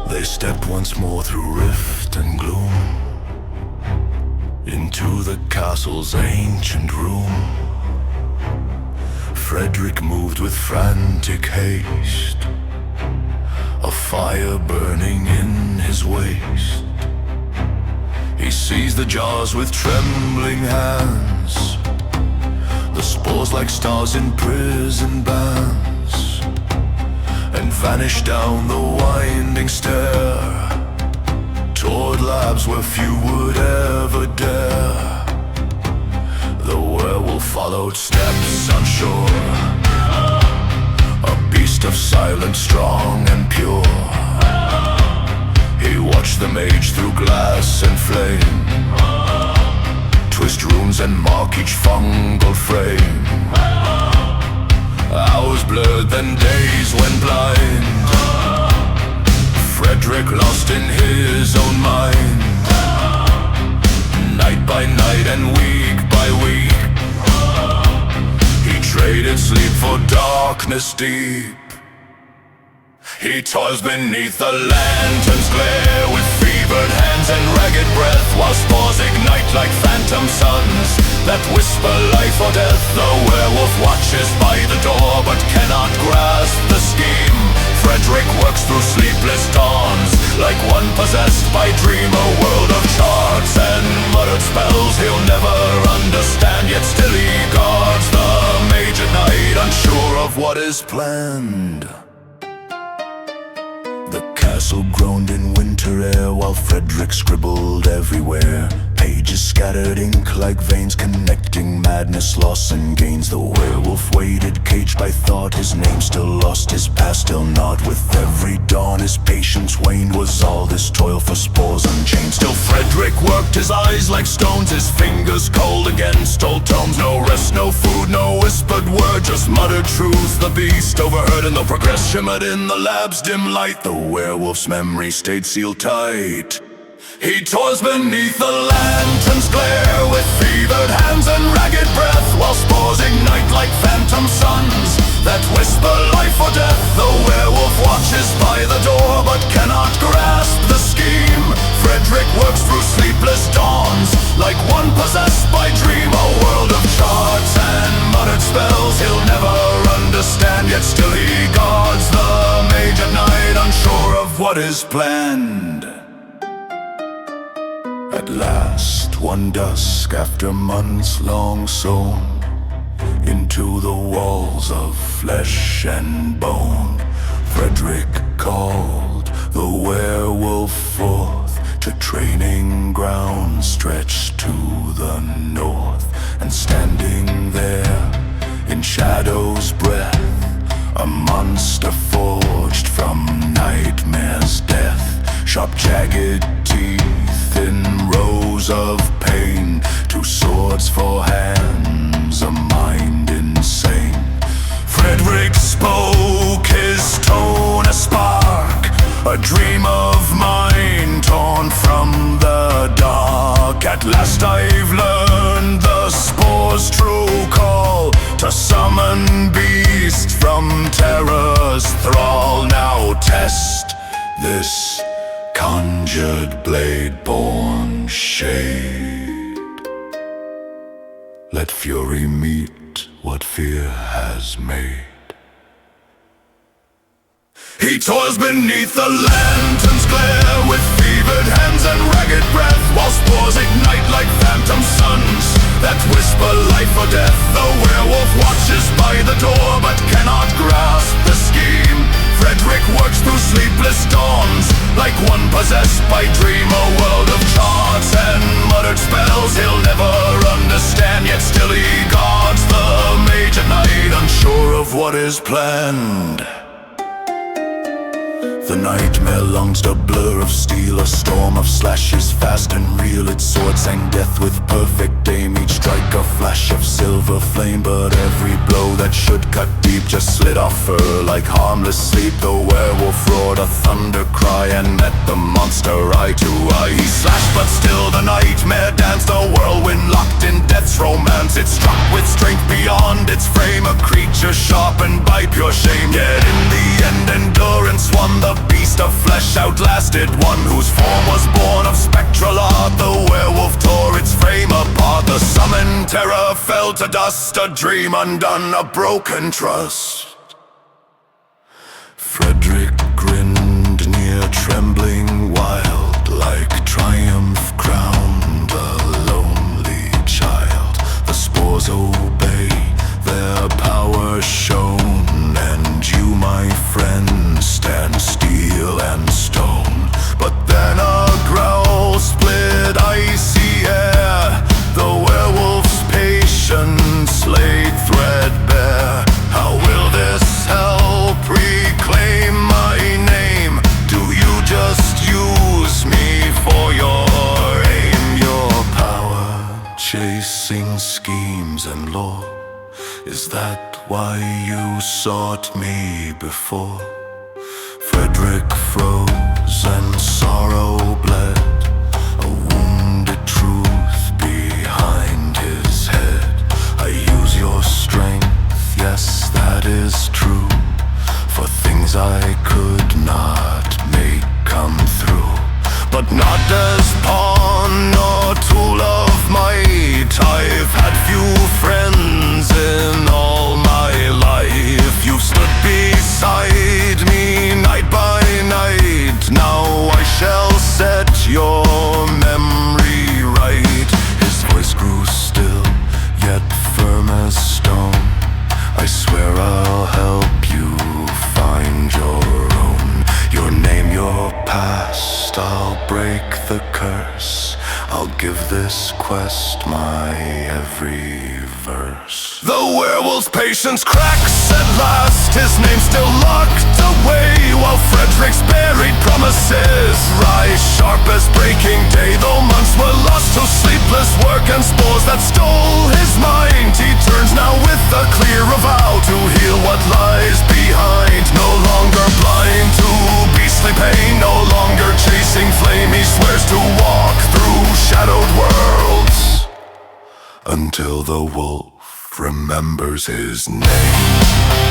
They stepped once more through rift and gloom into the castle's ancient room. Fredrik moved with frantic haste, a fire burning in his waist. He seized the jars with trembling hands, the spores like stars in prison bands, and vanished down the winding stair toward labs where few would ever dare. The werewolf followed steps unsure, a beast of silence, strong and pure. He watched the mage through glass and flame, twist runes and mark each fungal frame. Hours blurred, then days went blind. Fredrik lost in his own mind. Night by night and week by week, he traded sleep for darkness deep. He toils beneath the lantern's glare with fevered hands and ragged breath, while spores ignite like phantom suns that whisper life or death. The werewolf watches by the door but cannot grasp the scheme. Fredrik works through sleepless dawns like one possessed by dream, a world of charts and muttered spells he'll never understand. Yet still he guards the mage at night, unsure of what is planned. The castle groaned in winter air while Fredrik scribbled everywhere. Pages scattered, ink like veins connecting madness, loss and gains. The werewolf waited, caged by thought, his name still lost, his past still not. With every dawn his patience waned. Was all this toil for spores unchained? Still Fredrik worked, his eyes like stones, his fingers cold against old tomes. No rest, no food, no whispered word, just muttered truth the beast overheard. And though progress shimmered in the lab's dim light, the werewolf's memory stayed sealed tight. He toils beneath the lantern's glare with fevered hands and ragged breath, while spores ignite like phantom suns that whisper life or death. The werewolf watches by the door but cannot grasp the scheme. Fredrik works through sleepless dawns like one possessed by dream, a world of charts and muttered spells he'll never understand. Yet still he guards the mage at night, unsure of what is planned. At last, one dusk, after months long sown into the walls of flesh and bone, Fredrik called the werewolf forth to training grounds stretched to the north. And standing there in shadow's breath, a monster forged from nightmare's death, sharp jagged teeth in rows of pain, two swords for hands, a mind insane. Fredrik spoke, his tone a spark, a dream of mine torn from the dark. At last I've learned the spores' true call, to summon beasts from terror's thrall. Now test this conjured blade-born shade. Let fury meet what fear has made. He toils beneath the lantern's glare with fevered hands and ragged breath, while spores ignite like phantom suns that whisper life or death. The werewolf watches by the door but cannot grasp the scheme. Fredrik works through sleepless dawns like one possessed by dream, a world of charts and muttered spells he'll never understand. Yet still he guards the mage at night, unsure of what is planned. The nightmare lungs, a blur of steel, a storm of slashes fast and real. Its sword sang death with perfect aim, each strike a flash of silver flame. But every blow that should cut deep just slid off fur like harmless sleep. The werewolf roared a thunder cry and met the monster eye to eye. He slashed but still the nightmare danced, a whirlwind locked in death's romance. It struck with strength beyond its frame, a creature sharpened by pure shame. Yet in the end endurance won, the beast of flesh outlasts blasted one whose form was born of spectral art. The werewolf tore its frame apart. The summoned terror fell to dust, a dream undone, a broken trust. Fredrik grinned near, trembling wild, like triumph crowned a lonely child. The spores obey, their power shown, and you, my friend, stand steel and stone. But then a growl split icy air, the werewolf's patience laid threadbare. How will this help reclaim my name? Do you just use me for your aim? Your power, chasing schemes and lore, is that why you sought me before? Fredrik froze and sorrow bled, a wounded truth behind his head. I use your strength, yes, that is true, for things I could not make come through. But not as pawn or tool of might, I've had few friends in all my life. You've stood beside me night by night, now I shall set your memory right. His voice grew still, yet firm as stone. I swear I'll help you find your own. Your name, your past, I'll break the curse. I'll give this quest my every verse. The werewolf's patience cracks at last, his name still locked away, while Fredrik's buried promises rise sharp as breaking day. Though months were lost to sleepless work and spores that stole his mind, he turns now with a clear vow to heal what lies behind. No longer blind to beastly pain, no longer chasing flame, he swears to walk through shadowed worlds until the wolf remembers his name.